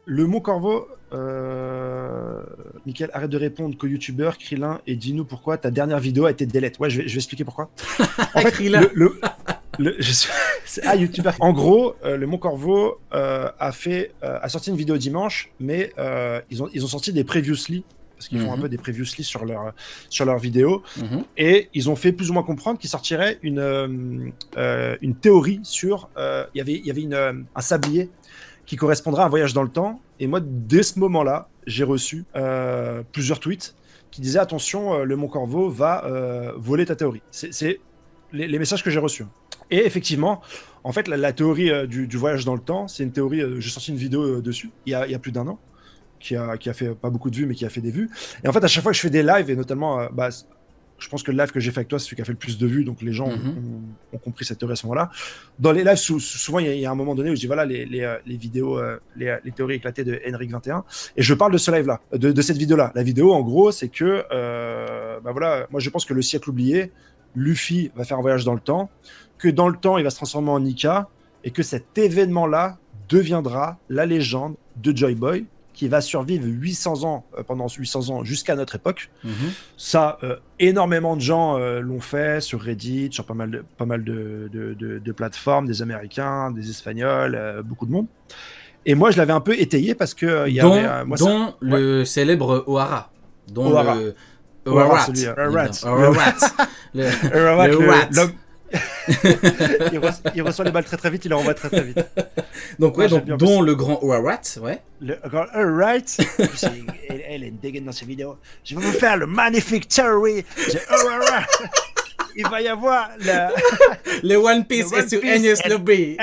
Le mot corbeau, Mickaël, arrête de répondre co-youtubeur, Krillin, et dis-nous pourquoi ta dernière vidéo a été delete. Ouais, je vais expliquer pourquoi. En fait, Krillin. je suis... youtubeur. En gros, le Mont Corvo a sorti une vidéo dimanche, mais ils ont sorti des previously, parce qu'ils font un peu des previously sur leur vidéo, et ils ont fait plus ou moins comprendre qu'ils sortiraient une théorie sur... Il y avait un sablier qui correspondra à un voyage dans le temps, et moi, dès ce moment-là, j'ai reçu plusieurs tweets qui disaient attention, le Mont Corvo va voler ta théorie. C'est les messages que j'ai reçus. Et effectivement, en fait, la théorie du voyage dans le temps, c'est une théorie. J'ai sorti une vidéo dessus il y a plus d'1 an, qui a fait pas beaucoup de vues, mais qui a fait des vues. Et en fait, à chaque fois que je fais des lives, et notamment, je pense que le live que j'ai fait avec toi, c'est celui qui a fait le plus de vues, donc les gens ont compris cette théorie à ce moment-là. Dans les lives, souvent, il y a un moment donné où je dis voilà, les vidéos, les théories éclatées de Henrik 21, et je parle de ce live-là, de cette vidéo-là. La vidéo, en gros, c'est que, voilà, moi je pense que le siècle oublié, Luffy va faire un voyage dans le temps, que dans le temps, il va se transformer en Nika, et que cet événement-là deviendra la légende de Joy Boy, qui va survivre 800 ans, pendant 800 ans jusqu'à notre époque. Ça, énormément de gens l'ont fait sur Reddit, sur pas mal de plateformes, des Américains, des Espagnols, beaucoup de monde. Et moi, je l'avais un peu étayé parce que il y avait dont le célèbre Ohara, dont Ohara. le Ohara, le rat. il reçoit les balles très très vite, il les renvoie très très vite. Donc ouais, dont le grand Ohara, ouais. Le grand Alright, elle est dégaine dans ses vidéos. Je vais vous faire le magnifique theory de Ohara. Il va y avoir le One Piece et sur Enies Lobby.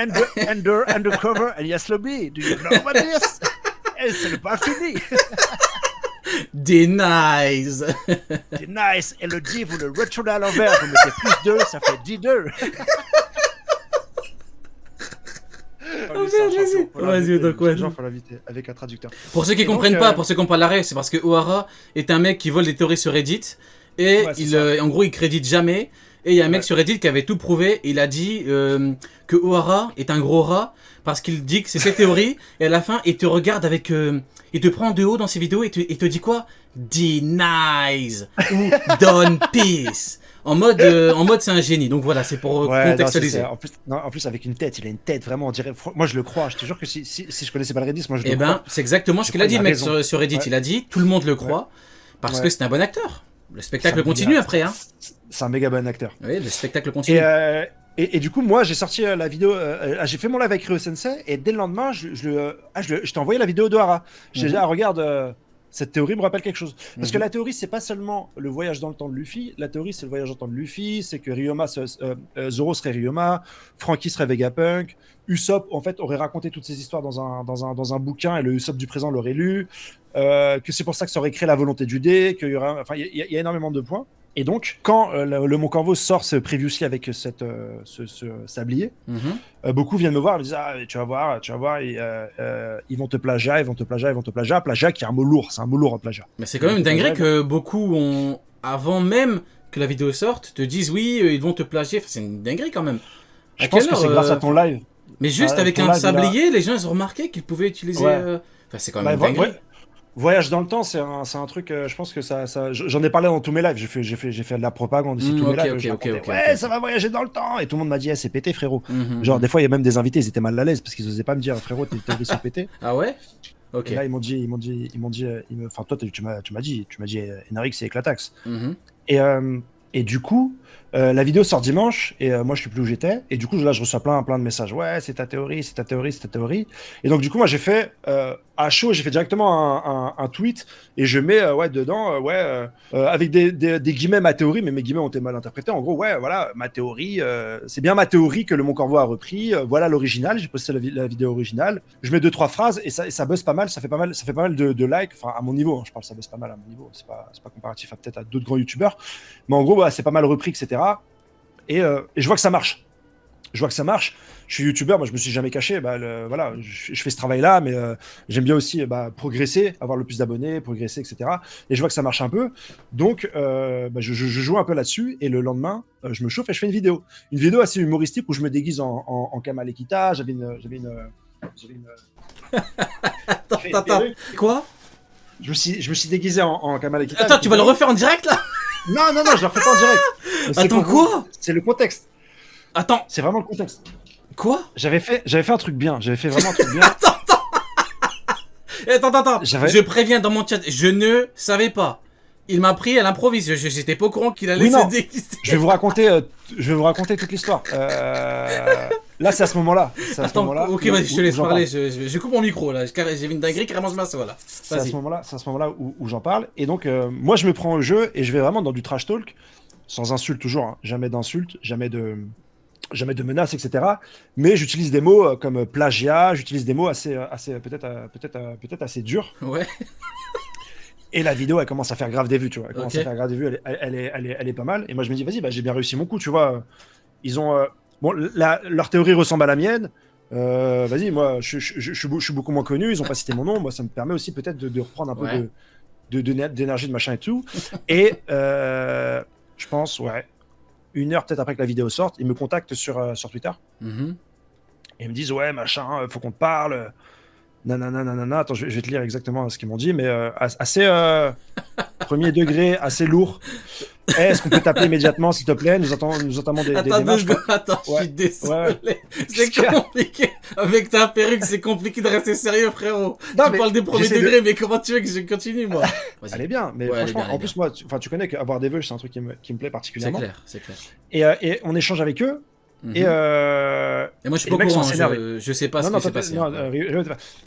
Undercover Enies Lobby. Do you know what it is? Et c'est le pas fini. Denies. Denies. Et le D, vous le retournez à l'envers. Vous mettez plus 2, ça fait D2. Vas-y, donc ouais. Faut l'inviter avec un traducteur. Pour ceux qui comprennent pas, pour ceux qui n'ont pas l'arrêt, c'est parce que Ohara est un mec qui vole des théories sur Reddit et en gros il crédite jamais. Et il y a un mec sur Reddit qui avait tout prouvé. Il a dit que Ohara est un gros rat parce qu'il dit que c'est ses théories. Et à la fin, il te regarde avec... il te prend de haut dans ses vidéos et te dit quoi? Denies ou Don Peace. En mode c'est un génie. Donc voilà, c'est pour contextualiser. En plus, avec une tête, il a une tête vraiment, on dirait. Moi, je le crois. Je te jure que si je connaissais pas le Reddit, moi je le crois. C'est exactement ce qu'il a dit, le mec sur Reddit. Il a dit, tout le monde le croit parce que c'est un bon acteur. Le spectacle continue après, hein. C'est un méga bon acteur. Oui, le spectacle continue. Et du coup, moi, j'ai sorti la vidéo. J'ai fait mon live avec Ryo Sensei, et dès le lendemain, je t'ai envoyé la vidéo d'Ohara. J'ai dit, regarde. Cette théorie me rappelle quelque chose. Parce que la théorie, c'est pas seulement le voyage dans le temps de Luffy. La théorie, c'est le voyage dans le temps de Luffy. C'est que Zoro serait Ryoma, Franky serait Vegapunk, Usopp, en fait, aurait raconté toutes ces histoires dans un bouquin, et le Usopp du présent l'aurait lu. Que c'est pour ça que ça aurait créé la volonté du dé. Qu'il y aura, enfin, il y a énormément de points. Et donc, quand le Mont Corvo sort ce previously avec ce sablier, beaucoup viennent me voir et me disent tu vas voir, ils vont te plagiat, plagiat qui est un mot lourd, c'est un mot lourd en plagiat. Mais c'est quand même une dinguerie que beaucoup ont, avant même que la vidéo sorte, te disent oui, ils vont te plagier. Enfin, c'est une dinguerie quand même. Je pense que c'est grâce à ton live. Mais juste avec un sablier, les gens ils ont remarqué qu'ils pouvaient utiliser. Enfin, c'est quand même une dinguerie. Voyage dans le temps, c'est un truc, je pense que ça j'en ai parlé dans tous mes lives, j'ai fait de la propagande ici, tous mes lives, ça va voyager dans le temps, et tout le monde m'a dit, c'est pété frérot. Genre, des fois, il y a même des invités, ils étaient mal à l'aise, parce qu'ils osaient pas me dire, frérot, tes théories sont pétées. Ah ouais? Ok. Et là, enfin, toi, tu m'as dit, Henrik, c'est éclataxe. Et du coup, la vidéo sort dimanche, et moi, je suis plus où j'étais, et du coup, là, je reçois plein de messages, ouais, c'est ta théorie, et donc, du coup, moi, j'ai fait, à chaud, j'ai fait directement un tweet, et je mets dedans, avec des guillemets ma théorie, mais mes guillemets ont été mal interprétés. En gros, voilà, ma théorie, c'est bien ma théorie que le Mont Corvo a repris. Voilà l'original. J'ai posté la vidéo originale. Je mets 2-3 phrases et ça buzz pas mal. Ça fait pas mal de likes. Enfin, à mon niveau, hein, je parle, ça buzz pas mal à mon niveau. C'est pas comparatif à peut-être à d'autres grands youtubeurs, mais en gros, c'est pas mal repris, etc. Et je vois que ça marche. Je suis youtubeur, moi je me suis jamais caché. Voilà, je fais ce travail-là, mais j'aime bien aussi progresser, avoir le plus d'abonnés, progresser, etc. Et je vois que ça marche un peu. Donc je joue un peu là-dessus. Et le lendemain, je me chauffe et je fais une vidéo assez humoristique où je me déguise en Kamal Ekita. J'avais une fait attends. Quoi? Je me suis déguisé en Kamala Kita. Attends, tu vas le refaire en direct là? Non, je le refais pas en direct. Attends, quoi? C'est le contexte. Attends. C'est vraiment le contexte. Quoi? J'avais fait un truc bien. J'avais fait vraiment un truc bien. Attends. Je préviens dans mon chat, je ne savais pas. Il m'a pris à l'improviste. Je n'étais pas au courant qu'il allait se déguiser. Je vais vous raconter toute l'histoire. Là, c'est à ce moment-là. Attends, ok, vas-y, je te laisse parler. Je coupe mon micro là. J'ai vu une dinguerie carrément ce masse, voilà. C'est à ce moment-là où j'en parle. Et donc, moi, je me prends au jeu et je vais vraiment dans du trash talk, sans insulte toujours. Hein. Jamais d'insultes, jamais de menaces, etc. Mais j'utilise des mots comme plagiat. J'utilise des mots assez peut-être assez durs. Ouais. Et la vidéo, elle commence à faire grave des vues, tu vois. Elle commence à faire grave des vues, elle est pas mal. Et moi, je me dis, vas-y, j'ai bien réussi mon coup, tu vois. Ils ont... leur théorie ressemble à la mienne. Vas-y, moi, je suis beaucoup moins connu. Ils ont pas cité mon nom. Moi, ça me permet aussi peut-être de reprendre un peu d'énergie, de machin et tout. Et je pense, 1 heure peut-être après que la vidéo sorte, ils me contactent sur Twitter. Et ils me disent, ouais, machin, faut qu'on te parle. Nanana, attends, je vais te lire exactement ce qu'ils m'ont dit, mais assez premier degré, assez lourd. Est-ce qu'on peut t'appeler immédiatement, s'il te plaît? Nous entamons des démarches. Attends, je suis désolé. C'est compliqué. Avec ta perruque, c'est compliqué de rester sérieux, frérot. Tu parles des premiers degrés, mais comment tu veux que je continue, moi? Elle est bien, mais franchement, en plus, moi, tu connais qu'avoir des vœux, c'est un truc qui me plaît particulièrement. C'est clair. Et on échange avec eux. Et moi je suis pas au courant, je sais pas ce qui s'est passé.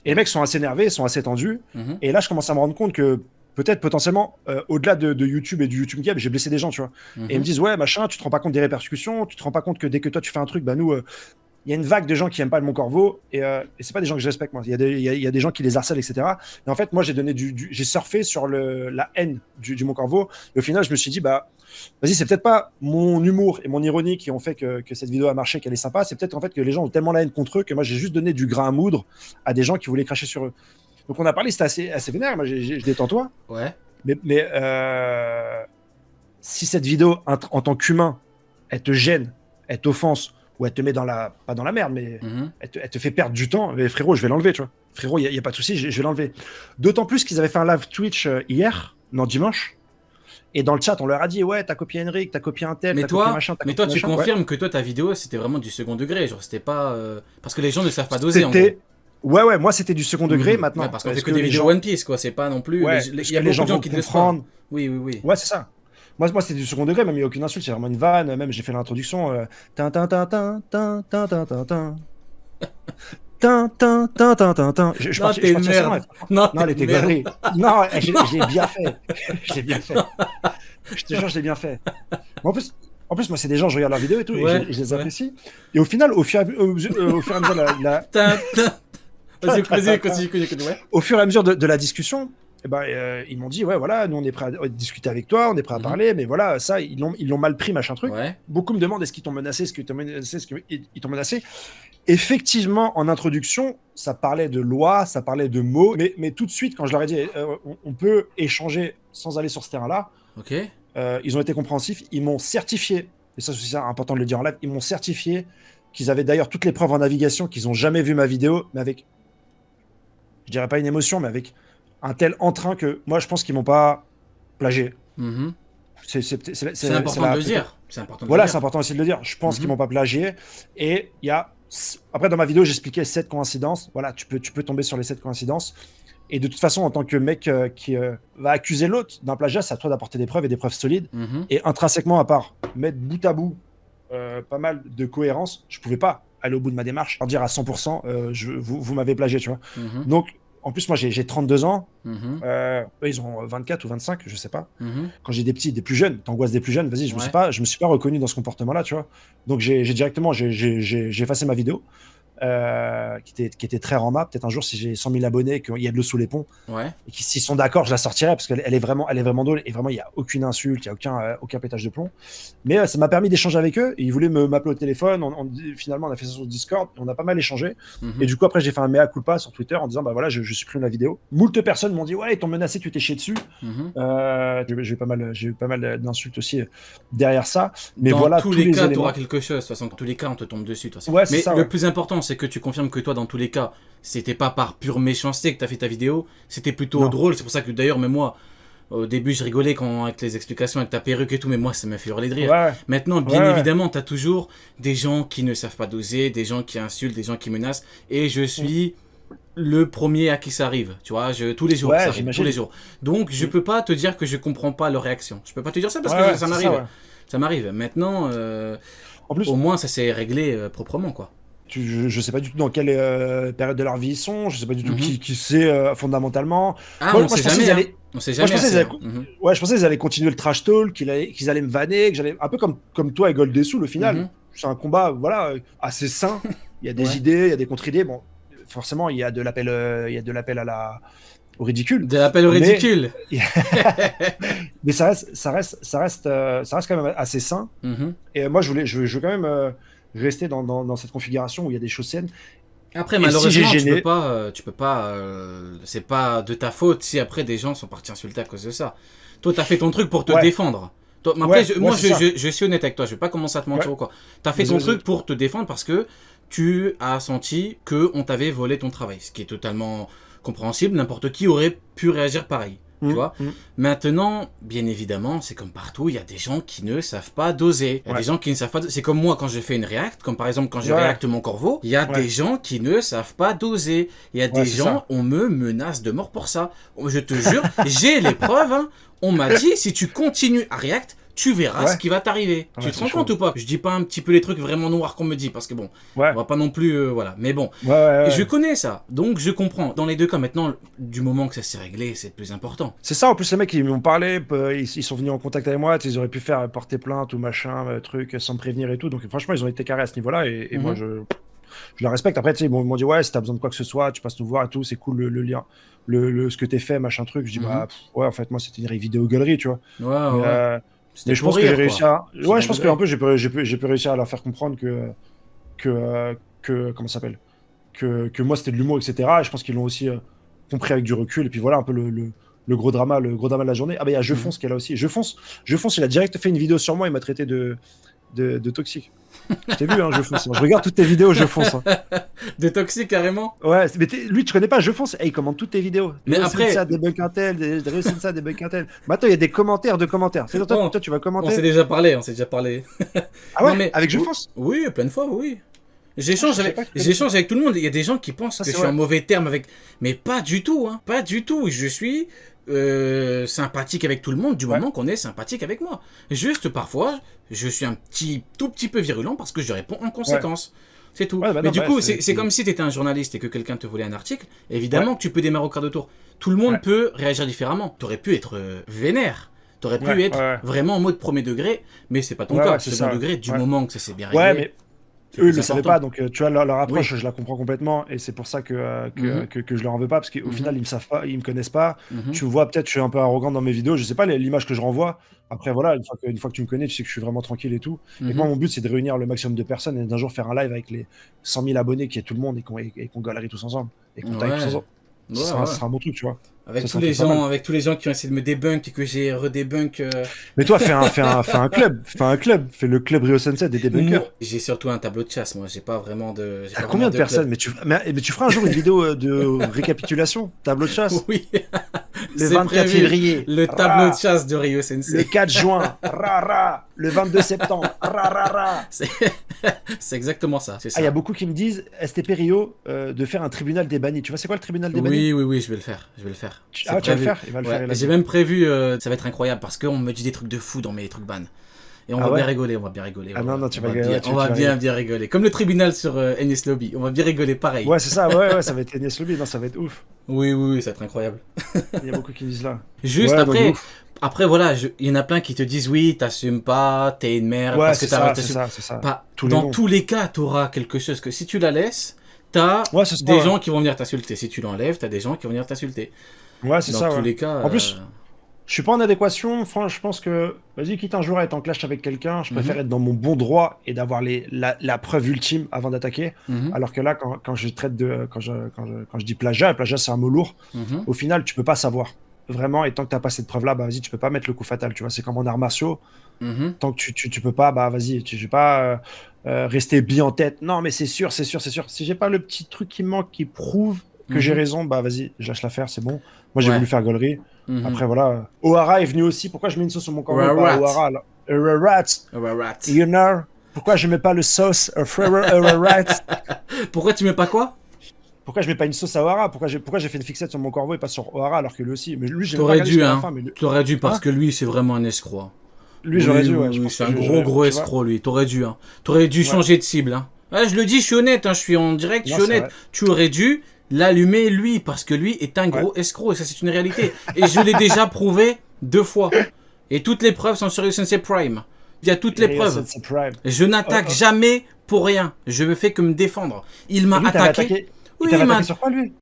Et les mecs sont assez énervés, sont assez tendus. Et là je commence à me rendre compte que peut-être potentiellement au-delà de YouTube et du YouTube Game, j'ai blessé des gens, tu vois. Et ils me disent ouais machin, tu te rends pas compte des répercussions, tu te rends pas compte que dès que toi tu fais un truc, bah nous il y a une vague de gens qui aiment pas le Mon Corvo et c'est pas des gens que je respecte moi. Il y a des gens qui les harcèlent, etc. Et en fait moi j'ai surfé sur la haine du Mon Corvo. Et au final je me suis dit bah vas-y, c'est peut-être pas mon humour et mon ironie qui ont fait que cette vidéo a marché, qu'elle est sympa. C'est peut-être en fait que les gens ont tellement la haine contre eux que moi j'ai juste donné du grain à moudre à des gens qui voulaient cracher sur eux. Donc on a parlé, c'était assez vénère. Moi je détends toi. Ouais. Mais si cette vidéo en tant qu'humain, elle te gêne, elle t'offense ou elle te met pas dans la merde, mais elle te fait perdre du temps, mais frérot, je vais l'enlever, tu vois. Frérot, il y a pas de souci, je vais l'enlever. D'autant plus qu'ils avaient fait un live Twitch dimanche. Et dans le chat, on leur a dit ouais, t'as copié Henrik, t'as copié un tel, t'as copié machin. Mais toi, tu confirmes que toi, ta vidéo, c'était vraiment du second degré, genre c'était pas parce que les gens ne savent pas doser. En gros. Ouais, moi c'était du second degré maintenant. Ouais, parce qu'on fait que des vidéos One Piece, quoi. C'est pas non plus. Il y a beaucoup de gens qui le comprennent. Oui. Ouais, c'est ça. Moi c'était du second degré, même il n'y a aucune insulte, c'est vraiment une vanne. Même j'ai fait l'introduction. Je non, t'es une merde. Non, elle était galerie. Non, je l'ai bien fait. Je te jure, je l'ai bien fait. En plus, moi, c'est des gens, je regarde leurs vidéos et tout, et je les apprécie. Et au final, au fur et à mesure Vas-y, continue. Au fur et à mesure de la discussion, ils m'ont dit, ouais, voilà, nous, on est prêt à discuter avec toi, on est prêt à parler, mais voilà, ça, ils l'ont mal pris, machin truc. Ouais. Beaucoup me demandent, est-ce qu'ils t'ont menacé, Effectivement, en introduction, ça parlait de loi, ça parlait de mots, mais tout de suite, quand je leur ai dit, on peut échanger sans aller sur ce terrain-là, ils ont été compréhensifs, ils m'ont certifié, et ça c'est important de le dire en live, ils m'ont certifié qu'ils avaient d'ailleurs toutes les preuves en navigation, qu'ils n'ont jamais vu ma vidéo, mais avec, je dirais pas une émotion, mais avec un tel entrain que moi je pense qu'ils m'ont pas plagié. C'est important de le dire. Voilà, c'est important aussi de le dire. Je pense qu'ils m'ont pas plagié. Et il y a... Après, dans ma vidéo, j'expliquais 7 coïncidences. Voilà, tu peux tomber sur les 7 coïncidences. Et de toute façon, en tant que mec qui va accuser l'autre d'un plagiat, c'est à toi d'apporter des preuves et des preuves solides. Et intrinsèquement, à part mettre bout à bout pas mal de cohérence, je pouvais pas aller au bout de ma démarche, leur dire à 100% vous m'avez plagié, tu vois. Donc, en plus, moi, j'ai 32 ans. Ils ont 24 ou 25, je sais pas. Quand j'ai des petits, des plus jeunes, t'angoisses des plus jeunes, vas-y, je me suis pas reconnu dans ce comportement-là, tu vois. Donc, j'ai effacé ma vidéo. Qui était très rama. Peut-être un jour, si j'ai 100 000 abonnés, qu'il y a de l'eau sous les ponts, et qu'ils s'ils sont d'accord, je la sortirai parce qu'elle est vraiment drôle et vraiment il y a aucune insulte, il y a aucun pétage de plomb. Mais ça m'a permis d'échanger avec eux. Et ils voulaient m'appeler au téléphone. Finalement, on a fait ça sur Discord. On a pas mal échangé. Et du coup, après, j'ai fait un mea culpa sur Twitter en disant bah voilà, je supprime la vidéo. Moult personnes m'ont dit ouais, ils t'ont menacé, tu t'es chié dessus. J'ai eu pas mal d'insultes aussi derrière ça. Mais dans voilà, tous les cas, tu auras quelque chose. De toute façon, dans tous les cas, on te tombe dessus. De toute façon. Ouais, mais ça, le plus important, c'est que tu confirmes que toi, dans tous les cas, c'était pas par pure méchanceté que t'as fait ta vidéo, c'était plutôt Non. drôle. C'est pour ça que d'ailleurs, même moi, au début, je rigolais avec les explications, avec ta perruque et tout, mais moi, ça m'a fait hurler de rire. Ouais. Maintenant, bien Ouais. évidemment, t'as toujours des gens qui ne savent pas doser, des gens qui insultent, des gens qui menacent, et je suis le premier à qui ça arrive, tu vois, tous les jours, Ouais, ça arrive, j'imagine. tous les jours. Donc, je peux pas te dire que je comprends pas leur réaction. Je peux pas te dire ça parce Ouais, que ouais, ça c'est m'arrive. ouais. Ça m'arrive. Maintenant, En plus, au moins, ça s'est réglé proprement, quoi. je sais pas du tout dans quelle période de leur vie ils sont, je sais pas du tout Mhm. qui c'est fondamentalement. Ah, Moi, on sait je pensais jamais, qu'ils hein. allaient. On sait Moi, je jamais pensais assez, qu'ils hein. allaient. Mhm. Ouais, je pensais qu'ils allaient continuer le trash talk, qu'ils allaient me vanner, que j'allais. Un peu comme toi et Goldessou, le final. Mhm. C'est un combat, voilà, assez sain. Il y a des Ouais. idées, il y a des contre-idées. Bon, forcément, il y a de l'appel au ridicule. De l'appel au Mais, ridicule. mais ça reste quand même assez sain. Mhm. Et moi, je veux quand même rester dans cette configuration où il y a des choses saines. Après, Et si j'ai malheureusement, gêné, tu peux pas, c'est pas de ta faute si après des gens sont partis insulter à cause de ça. Toi, t'as fait ton truc pour te ouais, défendre. Toi, mais après, ouais, c'est ça. je suis honnête avec toi, je vais pas commencer à te mentir Ouais, ou quoi. T'as fait ton vas-y, truc vas-y. pour te défendre parce que tu as senti que on t'avait volé ton travail, ce qui est totalement compréhensible. N'importe qui aurait pu réagir pareil. Tu vois. Hum. Maintenant, bien évidemment, c'est comme partout, il y a des gens qui ne savent pas doser. Il y a Ouais, des gens qui ne savent pas doser. C'est comme moi quand je fais une react, comme par exemple quand je ouais, réacte mon corvo, il y a ouais, des gens qui ne savent pas doser. Il y a ouais, des c'est gens, ça. on me menace de mort pour ça. Je te jure, j'ai les preuves, hein. On m'a dit, si tu continues à react, tu verras ce Ouais, qui va t'arriver. Tu ouais, te c'est rends compte chaud. ou pas? Je dis pas un petit peu les trucs vraiment noirs qu'on me dit, parce que bon, Ouais, on va pas non plus, voilà. Mais bon, ouais, ouais, je ouais. connais ça, donc je comprends. Dans les deux cas, maintenant, du moment que ça s'est réglé, c'est le plus important. C'est ça, en plus, les mecs, ils m'ont parlé, ils sont venus en contact avec moi, tu sais, ils auraient pu faire porter plainte ou machin, truc, sans me prévenir et tout. Donc, franchement, ils ont été carrés à ce niveau-là, et moi, Mhm. je la respecte. Après, tu sais, ils m'ont dit, ouais, si t'as besoin de quoi que ce soit, tu passes nous voir et tout, c'est cool le lien, ce que t'es fait, machin truc. Je dis, Mhm. bah, ouais, en fait, moi, c'était une vidéo galerie, tu vois. Ouais, Mais, ouais. mais C'était je pour pense que j'ai rire, réussi quoi. à. Ouais, je Second pense qu'un degré. peu, j'ai pu réussir à leur faire comprendre que comment ça s'appelle? Que moi, c'était de l'humour, etc. Et je pense qu'ils l'ont aussi compris avec du recul. Et puis voilà, un peu le gros drama, de la journée. Ah, bah, il y a Je Mhm. Fonce qui est là aussi. Je Fonce, il a direct fait une vidéo sur moi, il m'a traité de toxique. Je t'ai vu, hein, Je Fonce. Je regarde toutes tes vidéos, Je Fonce. Hein. De toxique, carrément. Ouais, mais lui, tu connais pas Je Fonce. Il commente toutes tes vidéos. Mais Rio après, Sensa, débunk un tel, Rio Sensa, débunk un tel. Maintenant, il y a des commentaires de commentaires. C'est toi, bon, toi, tu vas on s'est commenter. déjà parlé, on s'est déjà parlé. Ah Non, ouais, mais, avec Je Fonce. oui, plein de fois, oui. Ah, je savais pas que t'avais fait ça. J'échange avec tout le monde. Il y a des gens qui pensent Ça, que je c'est suis en vrai. mauvais terme avec. Mais pas du tout, hein. Pas du tout. Je suis sympathique avec tout le monde du Ouais. moment qu'on est sympathique avec moi. Juste parfois, je suis tout petit peu virulent parce que je réponds en Ouais. conséquence. C'est tout. Ouais, bah Mais non, du bah, coup, c'est comme si tu étais un journaliste et que quelqu'un te volait un article. Évidemment Ouais, que tu peux démarrer au quart de tour. Tout le monde ouais, peut réagir différemment. Tu aurais pu être vénère. Tu aurais pu ouais, être ouais, vraiment en mode premier degré. Mais c'est pas ton ouais, cas. ouais, c'est Second ça. degré, du Ouais, moment que ça s'est bien ouais, réglé, mais c'est eux, le ils plus le savaient important. pas, donc tu vois, leur Oui. approche, je la comprends complètement, et c'est pour ça Mhm. que je leur en veux pas, parce qu'au Mhm. final, ils me savent pas, ils me connaissent pas. Mhm. Tu me vois, peut-être, je suis un peu arrogant dans mes vidéos, je sais pas l'image que je renvoie. Après, voilà, une fois que tu me connais, tu sais que je suis vraiment tranquille et tout. Et que moi, Mhm. mon but, c'est de réunir le maximum de personnes et d'un jour faire un live avec les 100 000 abonnés qui est tout le monde et qu'on galerie tous ensemble et qu'on taille tous Ouais. ensemble. Ouais, Ce ouais. sera un bon truc, tu vois. Ça sera un truc pas mal. Avec tous les gens qui ont essayé de me débunk et que j'ai redébunk. Mais toi, fais un club, fais le club Rio Sensei des Moi, débunkers. j'ai surtout un tableau de chasse. Moi, j'ai pas vraiment de, j'ai T'as pas combien vraiment de de club. personnes? Mais tu feras un jour une vidéo de récapitulation, tableau de chasse. Oui, Le c'est 24 prévu. février, Le tableau de ra. chasse de Rio Le Sensei. 4 juin, ra ra. Le 22 septembre, ra ra ra. C'est c'est exactement ça. C'est Ah, il y a ça. beaucoup qui me disent, STP Rio, de faire un tribunal des bannis. Tu vois, c'est quoi le tribunal des bannis? Oui, oui, oui, je vais le faire. Je vais le faire. C'est Ah, tu vas le prévu. faire? Il va le faire, Ouais, il a j'ai dit. même prévu. Ça va être incroyable parce qu'on me dit des trucs de fou dans mes trucs ban. Et on Ah va bien ouais? rigoler, on va bien rigoler. Ah Ouais, non, ouais. non, tu On vas, va ouais, bien, tu, on tu va vas bien, bien rigoler. Comme le tribunal sur NS Lobby. On va bien rigoler pareil. Ouais, c'est ça, ouais, ça va être Agnès Lobby. Non, ça va être ouf. Oui, oui, oui, ça va être incroyable. Il y a beaucoup qui me disent là. Juste Ouais, non, de après, ouf. après voilà, il y en a plein qui te disent oui, t'assumes pas, t'es une merde, Ouais, parce que c'est ça, c'est t'assumes ça, c'est ça. pas. Tous les Dans noms. tous les cas, t'auras quelque chose que si tu la laisses, t'as Ouais, c'est ça, des ouais. gens qui vont venir t'insulter. Si tu l'enlèves, t'as des gens qui vont venir t'insulter. Ouais, c'est Dans ça, tous ouais. les cas, En plus, je suis pas en adéquation. Franchement, je pense que, vas-y, quitte un jour à être en clash avec quelqu'un, je préfère être dans mon bon droit et d'avoir la preuve ultime avant d'attaquer. mhm, Alors que là, quand je traite quand je dis plagiat, et plagiat, c'est un mot lourd. mhm. Au final, tu peux pas savoir. Vraiment, et tant que t'as pas cette preuve-là, bah vas-y, tu peux pas mettre le coup fatal. Tu vois, c'est comme en arts martiaux. Mhm. Tant que tu peux pas, bah vas-y, je vais pas rester bien en tête. Non, mais c'est sûr, c'est sûr, c'est sûr. Si j'ai pas le petit truc qui manque, qui prouve que j'ai raison, bah vas-y, je lâche l'affaire, c'est bon. Moi, j'ai voulu faire gaulerie. Après, voilà. O'Hara est venu aussi. Pourquoi je mets une sauce sur mon corbeau, pas O'Hara, là? Rat. You know? Pourquoi je mets pas le sauce Rat? Pourquoi tu mets pas quoi? Pourquoi je mets pas une sauce à O'Hara? Pourquoi j'ai fait une fixette sur mon corbeau et pas sur O'Hara alors que lui aussi? Mais lui, j'ai T'aurais dû, hein. T'aurais dû parce que lui, c'est vraiment un escroc. Lui, j'aurais dû, ouais. Oui, c'est un gros escroc, lui. T'aurais dû, hein. T'aurais dû changer de cible, hein. Ouais, je le dis, je suis honnête, hein. Je suis en direct, je suis honnête. Tu aurais dû l'allumer, lui, parce que lui est un gros escroc. Et ça, c'est une réalité. Et je l'ai déjà prouvé 2 fois. Et toutes les preuves sont sur Sensei Prime. Il y a toutes les preuves. Je n'attaque jamais pour rien. Je ne fais que me défendre. Il m'a attaqué. Oui, il m'a attaqué sur quoi, lui?